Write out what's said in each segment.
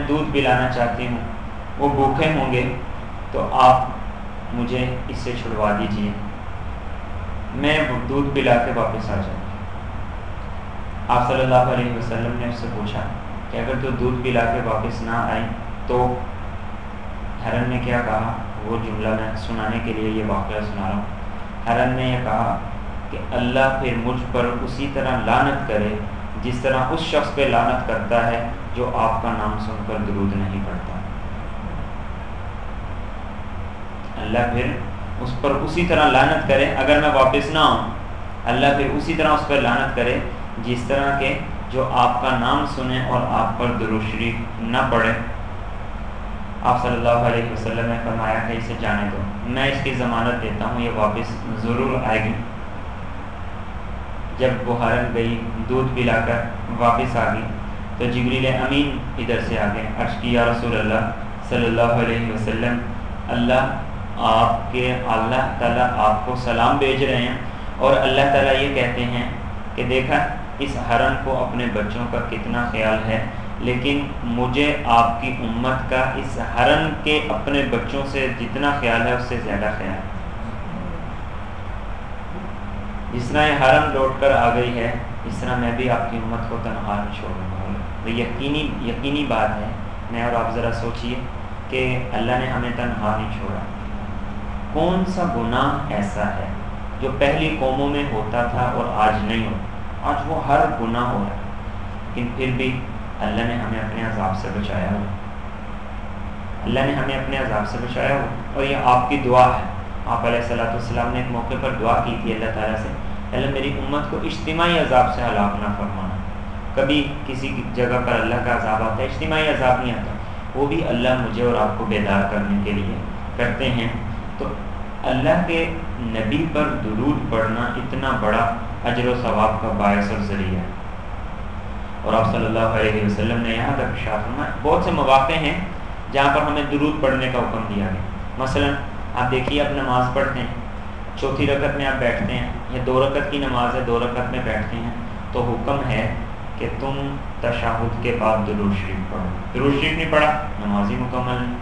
دودھ پلانا چاہتی ہوں، وہ بھوکے ہوں گے تو آپ مجھے اس سے چھڑوا دیجیے، میں دودھ پلا کے واپس آ جاؤں گی۔ آپ صلی اللہ علیہ وسلم نے اس سے پوچھا کہ اگر تو دودھ پلا کے واپس نہ آئی تو ہرن نے کیا کہا؟ وہ جملہ میں سنانے کے لیے یہ واقعہ سنا رہا ہوں۔ ہرن نے یہ کہا کہ اللہ پھر مجھ پر اسی طرح لعنت کرے جس طرح اس شخص پہ لعنت کرتا ہے جو آپ کا نام سن کر درود نہیں پڑھتا۔ اللہ پھر اس پر اسی طرح لعنت کرے، اگر میں واپس نہ آؤں، اللہ پھر اسی طرح اس پر لعنت کرے جس طرح کہ جو آپ کا نام سنے اور آپ پر درود شریف نہ پڑھے۔ آپ صلی اللہ علیہ وسلم نے فرمایا کہ اسے جانے دو، میں اس کی ضمانت دیتا ہوں یہ واپس ضرور آئے گی۔ جب وہ ہرن گئی دودھ پلا کر واپس آ گئی تو جبریل امین ادھر سے آ گئے، عرض کی یا رسول اللہ صلی اللہ علیہ وسلم، اللہ تعالیٰ آپ کو سلام بھیج رہے ہیں اور اللہ تعالیٰ یہ کہتے ہیں کہ دیکھا اس ہرن کو اپنے بچوں کا کتنا خیال ہے، لیکن مجھے آپ کی امت کا اس ہرن کے اپنے بچوں سے جتنا خیال ہے اس سے زیادہ خیال ہے۔ جس طرح یہ ہرن لوٹ کر آ گئی ہے اس طرح میں بھی آپ کی امت کو تنہا نہیں چھوڑوں گا۔ تو یقینی بات ہے، میں اور آپ ذرا سوچئے کہ اللہ نے ہمیں تنہا نہیں چھوڑا۔ کون سا گناہ ایسا ہے جو پہلی قوموں میں ہوتا تھا اور آج نہیں ہوتا؟ آج وہ ہر گناہ ہو رہا ہے، لیکن پھر بھی اللہ نے ہمیں اپنے عذاب سے بچایا ہوا، اللہ نے ہمیں اپنے عذاب سے بچایا ہوا، اور یہ آپ کی دعا ہے۔ آپ علیہ الصلوۃ والسلام نے ایک موقع پر دعا کی تھی اللہ تعالیٰ سے، اللہ میری امت کو اجتماعی عذاب سے ہلاک نہ فرمانا۔ کبھی کسی جگہ پر اللہ کا عذاب آتا ہے، اجتماعی عذاب نہیں آتا، وہ بھی اللہ مجھے اور آپ کو بیدار کرنے کے لیے کرتے ہیں۔ تو اللہ کے نبی پر درود پڑھنا اتنا بڑا اجر و ثواب کا باعث اور ذریعہ ہے۔ اور آپ صلی اللہ علیہ وسلم نے یہاں تک ارشاد فرمایا بہت سے مواقع ہیں جہاں پر ہمیں درود پڑھنے کا حکم دیا گیا۔ مثلا آپ دیکھیے، آپ نماز پڑھتے ہیں، چوتھی رکعت میں آپ بیٹھتے ہیں، یا 2 رکعت کی نماز ہے 2 رکعت میں بیٹھتے ہیں، تو حکم ہے کہ تم تشہد کے بعد درود شریف پڑھو۔ درود شریف نہیں پڑھا نماز ہی مکمل نہیں۔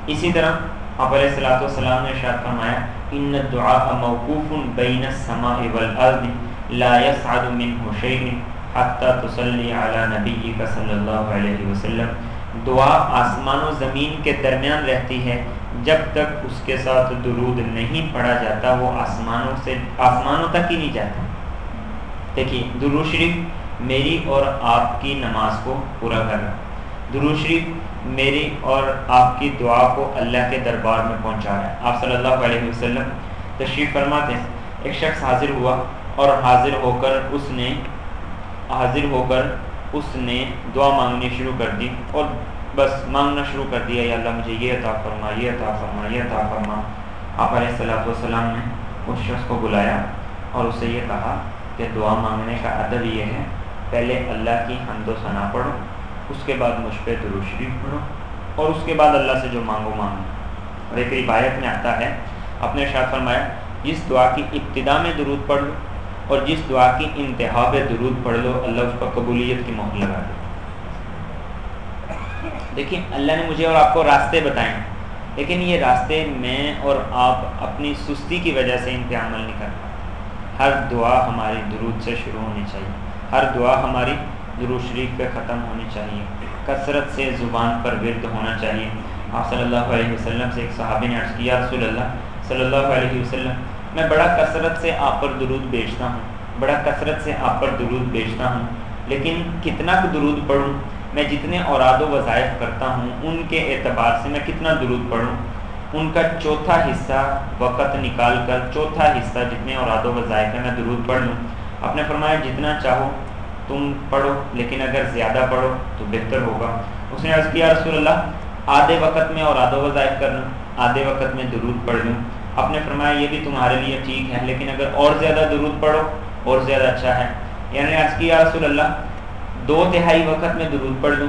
اسی طرح آپ علیہ الصلوۃ والسلام نے ارشاد فرمایا ان الدعاء موقوف بین السماء والارض لا يصعد منه شيء حتى تصلی علی نبیک صلی اللہ علیہ وسلم۔ دعا آسمان و زمین کے درمیان رہتی ہے، جب تک اس کے ساتھ درود نہیں پڑھا جاتا وہ آسمانوں تک ہی نہیں جاتا۔ دیکھیے درود شریف میری اور آپ کی نماز کو پورا کر رہا، درود شریف میری اور آپ کی دعا کو اللہ کے دربار میں پہنچا رہا ہے۔ آپ صلی اللہ علیہ وسلم تشریف فرماتے ہیں، ایک شخص حاضر ہوا اور حاضر ہو کر اس نے دعا مانگنی شروع کر دی، اور بس مانگنا شروع کر دیا، یا اللہ مجھے یہ عطا فرما، یہ عطا فرما، یہ عطا فرما۔ آپ علیہ الصلوۃ والسلام نے اس شخص کو بلایا اور اسے یہ کہا کہ دعا مانگنے کا ادب یہ ہے، پہلے اللہ کی حمد و ثنا پڑھو، اس کے بعد مجھ پہ درود شریف پڑھو، اور اس کے بعد اللہ سے جو مانگو مانگو۔ اور ایک روایت میں آتا ہے آپ نے ارشاد فرمایا جس دعا کی ابتدا میں درود پڑھ لو اور جس دعا کی انتہا پہ درود پڑھ لو اللہ اس پر قبولیت کی مہر لگا دے۔ دیکھیں اللہ نے مجھے اور آپ کو راستے بتائے ہیں، لیکن یہ راستے میں اور آپ اپنی سستی کی وجہ سے ان پہ عمل نہیں کر پاتے۔ ہر دعا ہماری درود سے شروع ہونی چاہیے، ہر دعا ہماری درود شریف پہ ختم ہونی چاہیے، کثرت سے زبان پر ورد ہونا چاہیے۔ آپ صلی اللہ علیہ وسلم سے ایک صحابی نے عرض کیا رسول اللہ صلی اللہ علیہ وسلم میں بڑا کثرت سے آپ پر درود بھیجتا ہوں، لیکن کتنا درود پڑھوں؟ میں جتنے اوراد و وظائف کرتا ہوں ان کے اعتبار سے میں کتنا درود پڑھوں؟ ان کا چوتھا حصہ وقت نکال کر، چوتھا حصہ جتنے اوراد و وظائف ہیں میں درود پڑھ لوں۔ آپ نے فرمایا جتنا چاہو تم پڑھو، لیکن اگر زیادہ پڑھو تو بہتر ہوگا۔ اس نے عرض کیا رسول اللہ آدھے وقت میں اوراد و وظائف کر لوں، آدھے وقت میں درود پڑھ لوں۔ آپ نے فرمایا یہ بھی تمہارے لیے ٹھیک ہے، لیکن اگر اور زیادہ درود پڑھو اور زیادہ اچھا ہے۔ یعنی عرض کیا رسول اللہ 2/3 وقت میں درود پڑھ لوں،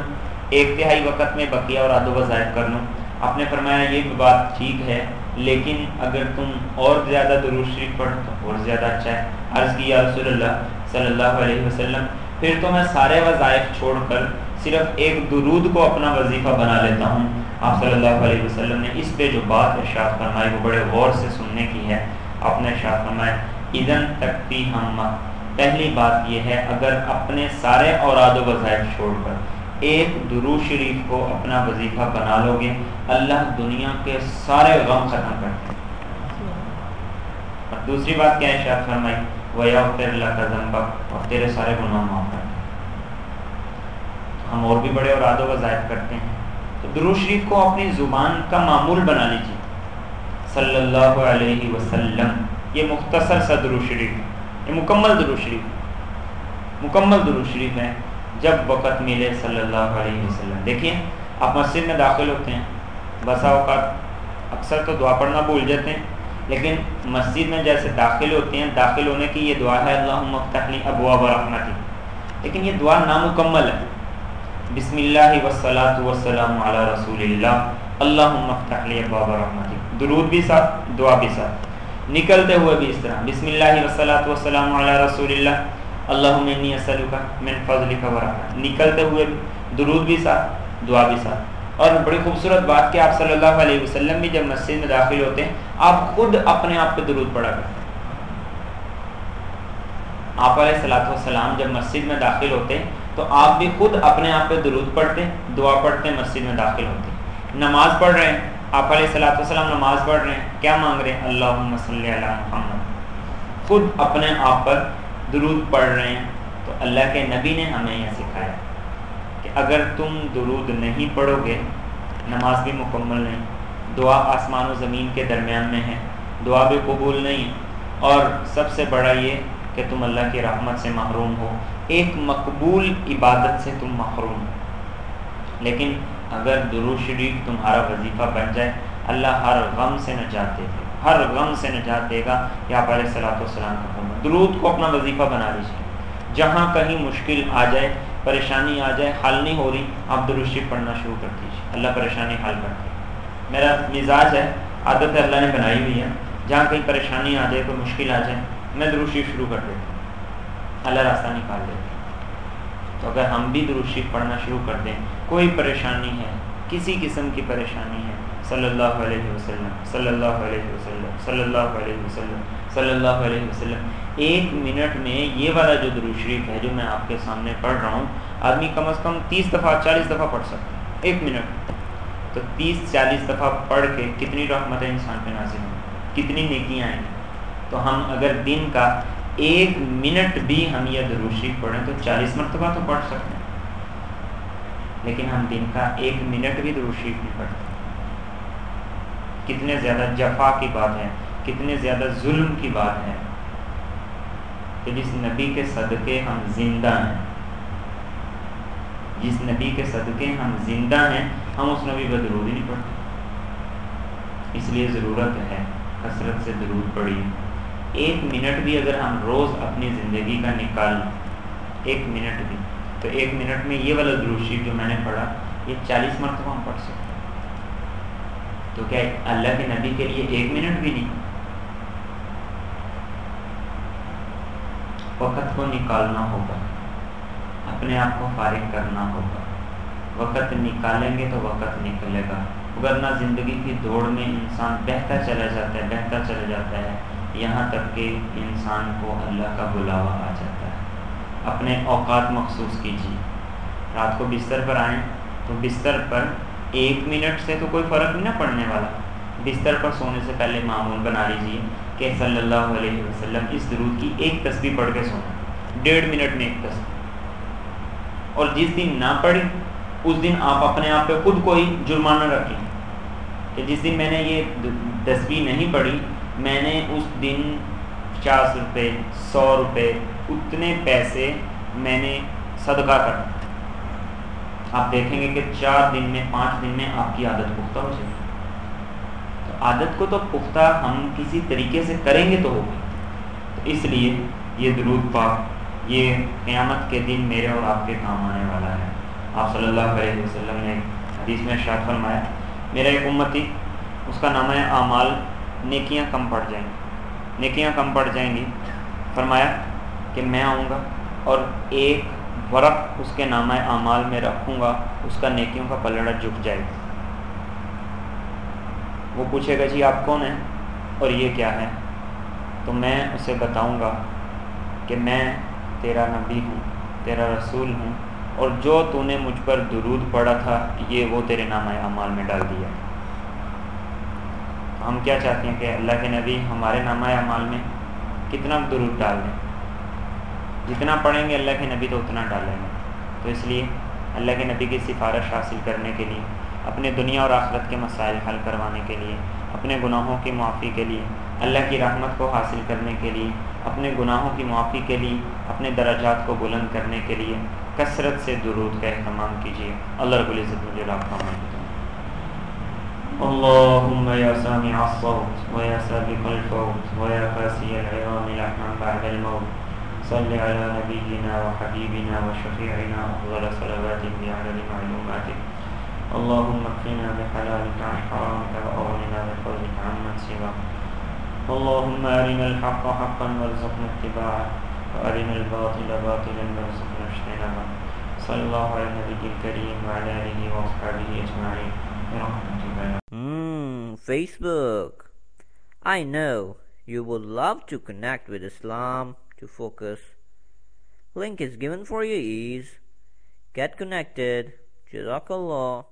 1/3 وقت میں بقیہ اوراد و وظائف کر لوں۔ آپ نے فرمایا یہ بھی بات ٹھیک ہے، لیکن اگر تم اور زیادہ درود شریف پڑھو تو اور زیادہ اچھا ہے۔ عرض کیا رسول اللہ صلی اللہ علیہ وسلم پھر تو میں سارے وظائف چھوڑ کر صرف ایک درود کو اپنا وظیفہ بنا لیتا ہوں. آپ صلی اللہ علیہ وسلم نے اس پہ جو بات ارشاد فرمائی وہ بڑے غور سے سننے کی ہے. آپ نے ارشاد فرمایا اذن تکفی ہمہ، پہلی بات یہ ہے اگر اپنے سارے اوراد و وظائف چھوڑ کر ایک درود شریف کو اپنا وظیفہ بنا لو گے، اللہ دنیا کے سارے غم ختم کر دیں. اور دوسری بات کیا ارشاد فرمائی وَيَغْفِرْ لَكَ ذَنْبَكَ، اور تیرے سارے گناہ معاف کر دیں. ہم اور بھی بڑے اوراد و وظائف کرتے ہیں، تو درود شریف کو اپنی زبان کا معمول بنا لیجیے. صلی اللہ علیہ وسلم، یہ مختصر سا درود شریف، یہ مکمل درود شریف، مکمل درود شریف ہے. جب وقت ملے صلی اللہ علیہ وسلم. دیکھیے آپ مسجد میں داخل ہوتے ہیں، بسا اوقات اکثر تو دعا پڑھنا بھول جاتے ہیں، لیکن مسجد میں جیسے داخل ہوتے ہیں، داخل ہونے کی یہ دعا ہے اللہم افتح لی ابواب رحمتی، لیکن یہ دعا نامکمل ہے. بسم اللہ والصلاۃ والسلام علی رسول اللہ اللہم افتح لی ابواب رحمتی، درود بھی ساتھ، دعا بھی ساتھ. نکلتے ہوئے بھی اس طرح بسم اللہ والصلاۃ والسلام علی رسول اللہ اللہم انی اسألک من فضلک ورحمتک، نکلتے ہوئے درود بھی ساتھ، دعا بھی ساتھ. اور بڑی خوبصورت بات کہ آپ صلی اللہ علیہ وسلم بھی جب مسجد میں داخل ہوتے ہیں آپ خود اپنے آپ پہ درود پڑھا کرتے ہیں. آپ علیہ الصلوۃ والسلام جب مسجد میں داخل ہوتے ہیں تو آپ بھی خود اپنے آپ پہ درود پڑھتے، دعا پڑھتے، مسجد میں داخل ہوتے. نماز پڑھ رہے ہیں، آپ علیہ الصلوۃ والسلام نماز پڑھ رہے ہیں، کیا مانگ رہے ہیں اللہم صلی علی محمد، خود اپنے آپ پر درود پڑھ رہے ہیں. تو اللہ کے نبی نے ہمیں یہ سکھایا کہ اگر تم درود نہیں پڑھو گے نماز بھی مکمل نہیں، دعا آسمان و زمین کے درمیان میں ہے، دعا بھی قبول نہیں ہے، اور سب سے بڑا یہ کہ تم اللہ کی رحمت سے محروم ہو، ایک مقبول عبادت سے تم محروم ہو. لیکن اگر درود شریف تمہارا وظیفہ بن جائے اللہ ہر غم سے نجات دے گا، ہر غم سے نجات دے گا. یا آپ علیہ الصلوۃ والسلام کا فرمان، درود کو اپنا وظیفہ بنا لیجیے. جہاں کہیں مشکل آ جائے، پریشانی آ جائے، حل نہیں ہو رہی، آپ درود شریف پڑھنا شروع کر دیجیے، اللہ پریشانی حل کر دے. میرا مزاج ہے، عادت ہے، اللہ نے بنائی ہوئی ہے، جہاں کہیں پریشانی آ جائے، کوئی مشکل آ جائے، میں درود شریف شروع کر دیتا ہوں، اللہ راستہ نکال دیتا. تو اگر ہم بھی درود شریف پڑھنا شروع کر دیں، کوئی پریشانی ہے، کسی قسم کی پریشانی ہے، صلی اللہ علیہ وسلم صلی اللہ علیہ وسلم صلی اللہ علیہ وسلم صلی اللہ علیہ وسلم، 1 منٹ میں یہ والا جو درود شریف ہے جو میں آپ کے سامنے پڑھ رہا ہوں، آدمی کم از کم 30 دفعہ 40 دفعہ پڑھ سکتا ہے 1 منٹ. تو 30-40 دفعہ پڑھ کے کتنی رحمتیں انسان پہ نازل ہوں، کتنی نیکیاں آئیں. تو ہم اگر دن کا 1 منٹ بھی ہم یہ درود شریف پڑھیں تو 40 مرتبہ تو پڑھ سکتے ہیں، لیکن ہم دن کا 1 منٹ بھی درود شریف نہیں پڑھتے. کتنے زیادہ جفا کی بات ہے، کتنے زیادہ ظلم کی بات ہے کہ جس نبی کے صدقے ہم زندہ ہیں، جس نبی کے صدقے ہم زندہ ہیں، ہم اس نبی پر درود ہی نہیں پڑھتے. اس لیے ضرورت ہے کثرت سے درود پڑھیے. 1 منٹ بھی اگر ہم روز اپنی زندگی کا نکال 1 منٹ بھی، تو 1 منٹ میں یہ والا درود شریف جو میں نے پڑھا یہ 40 مرتبہ ہم پڑھ سکتے ہیں. تو کیا اللہ کے نبی کے لیے 1 منٹ بھی نہیں؟ وقت کو نکالنا ہوگا، اپنے آپ کو فارغ کرنا ہوگا. وقت نکالیں گے تو وقت نکلے گا، ورنہ زندگی کی دوڑ میں انسان بہتا چلا جاتا ہے، بہتا چلا جاتا ہے، یہاں تک کہ انسان کو اللہ کا بلاوا آ جاتا ہے. اپنے اوقات مخصوص کیجیے. رات کو بستر پر آئیں تو بستر پر 1 منٹ سے تو کوئی فرق نہیں نہ پڑنے والا. بستر پر سونے سے پہلے معمول بنا لیجیے کہ صلی اللہ علیہ وسلم اس درود کی 1 تسبیح پڑھ کے سونا، 1.5 منٹ میں 1 تسبیح. اور جس دن نہ پڑھی اس دن آپ اپنے آپ پہ خود کوئی جرمانہ رکھیں کہ جس دن میں نے یہ تسبیح نہیں پڑھی میں نے اس دن 50 روپے 100 روپے اتنے پیسے میں نے صدقہ کرنا. آپ دیکھیں گے کہ 4 دن میں 5 دن میں آپ کی عادت پختہ ہو جائے گی. تو عادت کو تو پختہ ہم کسی طریقے سے کریں گے تو ہوگی. تو اس لیے یہ درود پاک یہ قیامت کے دن میرے اور آپ کے کام آنے والا ہے. آپ صلی اللہ علیہ وسلم نے حدیث میں ارشاد فرمایا میرا ایک امتی اس کا نام ہے اعمال، نیکیاں کم پڑ جائیں گی، نیکیاں کم پڑ جائیں گی. فرمایا کہ میں آؤں گا اور ایک ورق اس کے نامہ اعمال میں رکھوں گا، اس کا نیکیوں کا پلڑا جھک جائے گا۔ وہ پوچھے گا جی آپ کون ہیں اور یہ کیا ہے؟ تو میں اسے بتاؤں گا کہ میں تیرا نبی ہوں، تیرا رسول ہوں، اور جو تو نے مجھ پر درود پڑھا تھا یہ وہ تیرے نامہ اعمال میں ڈال دیا۔ تو ہم کیا چاہتے ہیں کہ اللہ کے نبی ہمارے نامہ اعمال میں کتنا درود ڈال دیں؟ جتنا پڑھیں گے اللہ کے نبی تو اتنا ڈالیں گے۔ تو اس لیے اللہ کے نبی کی سفارش حاصل کرنے کے لیے، اپنے دنیا اور آخرت کے مسائل حل کروانے کے لیے، اپنے گناہوں کی معافی کے لیے، اللہ کی رحمت کو حاصل کرنے کے لیے، اپنے گناہوں کی معافی کے لیے، اپنے درجات کو بلند کرنے کے لیے کثرت سے درود کا اہتمام کیجیے۔ اللہ رب العزت مجھے آپ کا اللهم يا سامع الصوت ويا سابق الفوت ويا قاسي العظام لحما بعد الموت صل على نبينا وحبيبنا وشفيعنا أفضل صلوات بعدد معلوماتك اللهم اكفنا بحلالك عن حرامك وأغننا بفضلك عمن سواك اللهم أرنا الحق حقا وارزقنا اتباعه وأرنا الباطل باطلا وارزقنا اجتنابه صلى الله على النبي الكريم وعلى آله وأصحابه أجمعين برحمتك يا Facebook. I know you would love to connect with Islam to focus. Link is given for your ease. Get connected. Jazakallah.